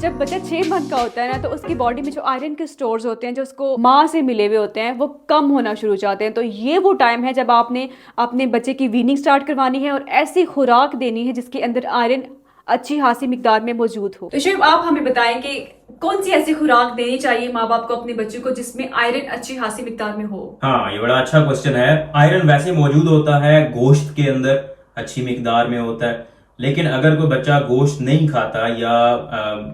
जब बच्चा 6 मंथ का होता है ना, तो उसकी बॉडी में जो आयरन के स्टोर्स होते हैं, जो उसको माँ से मिले हुए होते हैं, वो कम होना शुरू हो जाते हैं। तो ये वो टाइम है जब आपने अपने बच्चे की वीनिंग स्टार्ट करवानी है और ऐसी खुराक देनी है जिसके अंदर आयरन अच्छी खासी मिकदार में मौजूद हो। तो शुभ आप हमें बताएं कि कौन सी ऐसी खुराक देनी चाहिए माँ बाप को अपने बच्चों को जिसमें आयरन अच्छी खासी मिकदार में हो। हाँ, ये बड़ा अच्छा क्वेश्चन है। आयरन वैसे मौजूद होता है गोश्त के अंदर, अच्छी मिकदार में होता है। लेकिन अगर कोई बच्चा गोश्त नहीं खाता या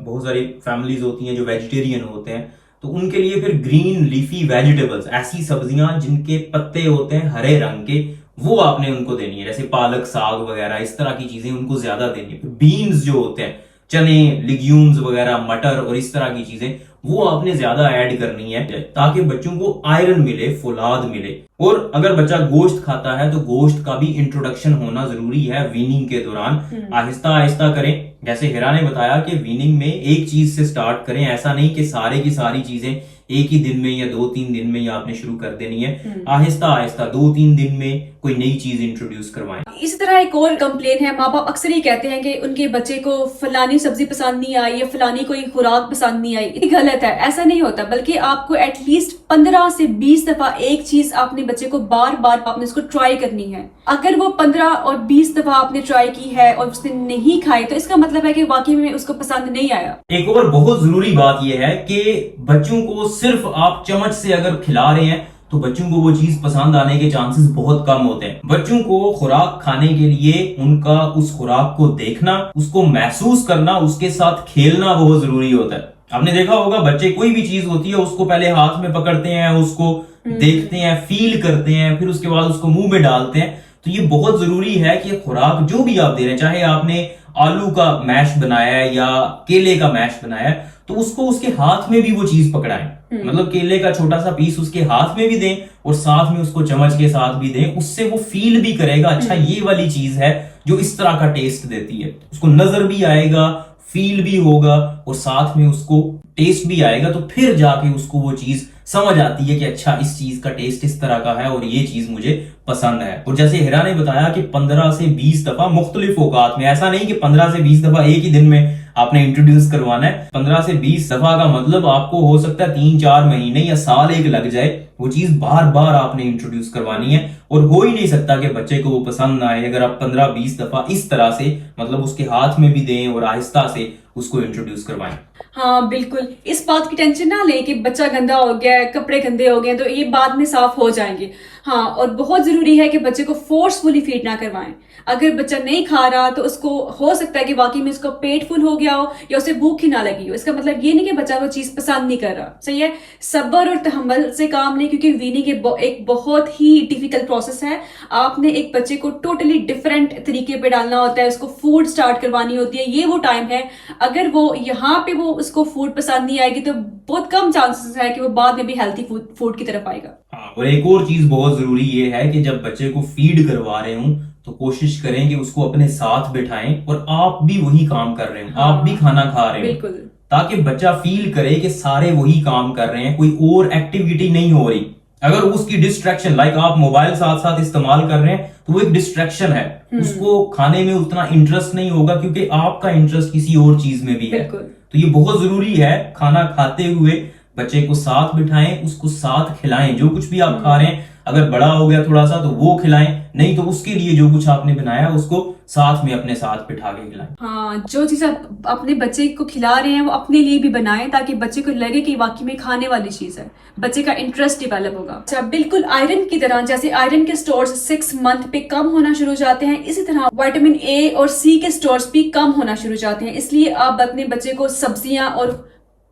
बहुत सारी फैमिलीज होती हैं जो वेजिटेरियन होते हैं, तो उनके लिए फिर ग्रीन लीफी वेजिटेबल्स, ऐसी सब्जियां जिनके पत्ते होते हैं हरे रंग के, वो आपने उनको देनी है। जैसे पालक, साग वगैरह, इस तरह की चीजें उनको ज्यादा देनी है। बीन्स जो होते हैं, चने, लिग्यूम्स वगैरह, मटर और इस तरह की चीजें, वो आपने ज्यादा ऐड करनी है ताकि बच्चों को आयरन मिले, फौलाद मिले। और अगर बच्चा गोश्त खाता है तो गोश्त का भी इंट्रोडक्शन होना जरूरी है वीनिंग के दौरान। आहिस्ता आहिस्ता करें, जैसे हिरा ने बताया कि वीनिंग में एक चीज से स्टार्ट करें। ऐसा नहीं कि सारे की सारी चीजें एक ही दिन में या 2-3 दिन में ही आपने शुरू कर देनी है। आहिस्ता आहिस्ता 2-3 दिन में कोई नई चीज इंट्रोड्यूस करवाएं। इसी तरह एक और कंप्लेन है, माँ बाप अक्सर ही कहते हैं कि उनके बच्चे को फलानी सब्जी पसंद नहीं आई या फलानी कोई खुराक पसंद नहीं आई। ये गलत है, ऐसा नहीं होता। बल्कि आपको एटलीस्ट 15 से 20 दफा एक चीज अपने बच्चे को बार बार आपने उसको ट्राई करनी है। अगर वो 15 और 20 दफा आपने ट्राई की है और उसने नहीं खाई, तो इसका मतलब है कि वाकई में उसको पसंद नहीं आया। एक और बहुत जरूरी बात यह है कि बच्चों को सिर्फ आप चम्मच से अगर खिला रहे हैं तो बच्चों को वो चीज पसंद आने के चांसेस बहुत कम होते हैं। बच्चों को खुराक खाने के लिए उनका उस खुराक को देखना, उसको महसूस करना, उसके साथ खेलना बहुत जरूरी होता है। आपने देखा होगा, बच्चे कोई भी चीज होती है उसको पहले हाथ में पकड़ते हैं, उसको देखते हैं, फील करते हैं, फिर उसके बाद उसको मुंह में डालते हैं। तो ये बहुत जरूरी है कि खुराक जो भी आप दे रहे हैं, चाहे आपने आलू का मैश बनाया है या केले का मैश बनाया है, तो उसको उसके हाथ में भी वो चीज पकड़ाएं। मतलब केले का छोटा सा पीस उसके हाथ में भी दें और साथ में उसको चम्मच के साथ भी दें। उससे वो फील भी करेगा, अच्छा ये वाली चीज है जो इस तरह का टेस्ट देती है। उसको नजर भी आएगा, फील भी होगा और साथ में उसको टेस्ट भी आएगा। तो फिर जाके उसको वो चीज समझ आती है कि अच्छा इस चीज का टेस्ट इस तरह का है और ये चीज मुझे पसंद है। और जैसे हिरा ने बताया कि 15 से 20 दफा मुख्तलिफ औकात में, ऐसा नहीं कि 15 से 20 दफा एक ही दिन में आपने इंट्रोड्यूस करवाना है। 15 से 20 दफा का मतलब आपको हो सकता है 3-4 महीने या साल एक लग जाए। वो चीज बार बार आपने इंट्रोड्यूस करवानी है और हो ही नहीं सकता कि बच्चे को वो पसंद ना आए अगर आप 15-20 दफा इस तरह से, मतलब उसके हाथ में भी दें और आहिस्ता से उसको इंट्रोड्यूस करवाएं। हाँ बिल्कुल, इस बात की टेंशन ना लें कि बच्चा गंदा हो गया है, कपड़े गंदे हो गए, तो ये बाद में साफ हो जाएंगे। हाँ, और बहुत जरूरी है कि बच्चे को फोर्सफुली फीड ना करवाएं। अगर बच्चा नहीं खा रहा तो उसको हो सकता है कि वाकई में उसका पेट फुल हो गया हो या उसे भूख ही ना लगी हो। इसका मतलब ये नहीं कि बच्चा वो चीज पसंद नहीं कर रहा। सही है, सब्र और तहम्मुल से काम नहीं, क्योंकि वीनिंग एक बहुत ही डिफिकल्ट प्रोसेस है। आपने एक बच्चे को टोटली डिफरेंट तरीके पे डालना होता है, उसको फूड स्टार्ट करवानी होती है। ये वो टाइम है, अगर वो यहाँ पे वो उसको फूड पसंद नहीं आएगी तो बहुत कम चांसेस है कि वो बाद में भी हेल्थी फूड की तरफ आएगा। हाँ, और एक और चीज बहुत जरूरी ये है कि जब बच्चे को फीड करवा रहे हूं तो कोशिश करें कि उसको अपने साथ बिठाएं और आप भी वही काम कर रहे हो। आप भी खाना खा रहे हो, बिल्कुल, ताकि बच्चा फील करे कि सारे वही काम कर रहे हैं, कोई और एक्टिविटी नहीं हो रही। अगर उसकी डिस्ट्रैक्शन, लाइक आप मोबाइल साथ साथ इस्तेमाल कर रहे हैं, तो वो एक डिस्ट्रैक्शन है। उसको खाने में उतना इंटरेस्ट नहीं होगा क्योंकि आपका इंटरेस्ट किसी और चीज में भी है। तो ये बहुत जरूरी है, खाना खाते हुए बच्चे को साथ बिठाएं, उसको साथ खिलाएं। जो कुछ भी आप खा रहे हैं, अगर बड़ा हो गया थोड़ा सा तो वो खिलाएं, नहीं तो उसके लिए जो कुछ आपने बनाया उसको साथ में अपने साथ बिठा के खिलाएं। हाँ, जो चीज आप अपने बच्चे को खिला रहे हैं वो अपने लिए भी बनाएं, ताकि बच्चे को लगे कि वाकई में खाने वाली चीज है। बच्चे का इंटरेस्ट डेवलप होगा। अच्छा, बिल्कुल आयरन की तरह जैसे आयरन के स्टोर्स 6 मंथ पे कम होना शुरू हो जाते हैं, इसी तरह विटामिन ए और सी के स्टोर्स भी कम होना शुरू हो जाते हैं। इसलिए आप अपने बच्चे को सब्जियां और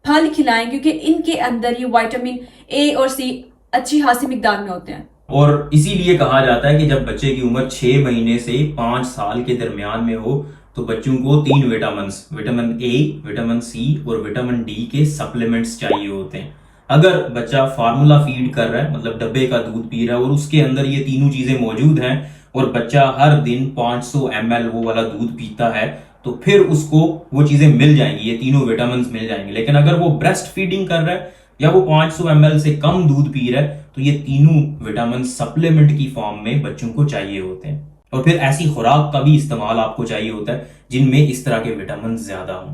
फल खिलाएं, क्योंकि इनके अंदर ये विटामिन ए और सी अच्छी खासी मिकदार में होते हैं। और इसीलिए कहा जाता है कि जब बच्चे की उम्र 6 महीने से 5 साल के दरमियान में हो तो बच्चों को 3 vitamins, vitamin A, vitamin C और विटामिन डी के सप्लीमेंट्स चाहिए होते हैं। अगर बच्चा फार्मूला फीड कर रहा है, मतलब डब्बे का दूध पी रहा है और उसके अंदर ये तीनों चीजें मौजूद हैं और बच्चा हर दिन 500 ml वो वाला दूध पीता है, तो फिर उसको वो चीजें मिल जाएंगी, ये तीनों विटामिन मिल जाएंगे। लेकिन अगर वो ब्रेस्ट फीडिंग कर रहा है या वो 500 ml से कम दूध पी रहा है, तो ये तीनों विटामिन सप्लीमेंट की फॉर्म में बच्चों को चाहिए होते हैं। और फिर ऐसी खुराक का भी इस्तेमाल आपको चाहिए होता है जिनमें इस तरह के विटामिन ज्यादा हों।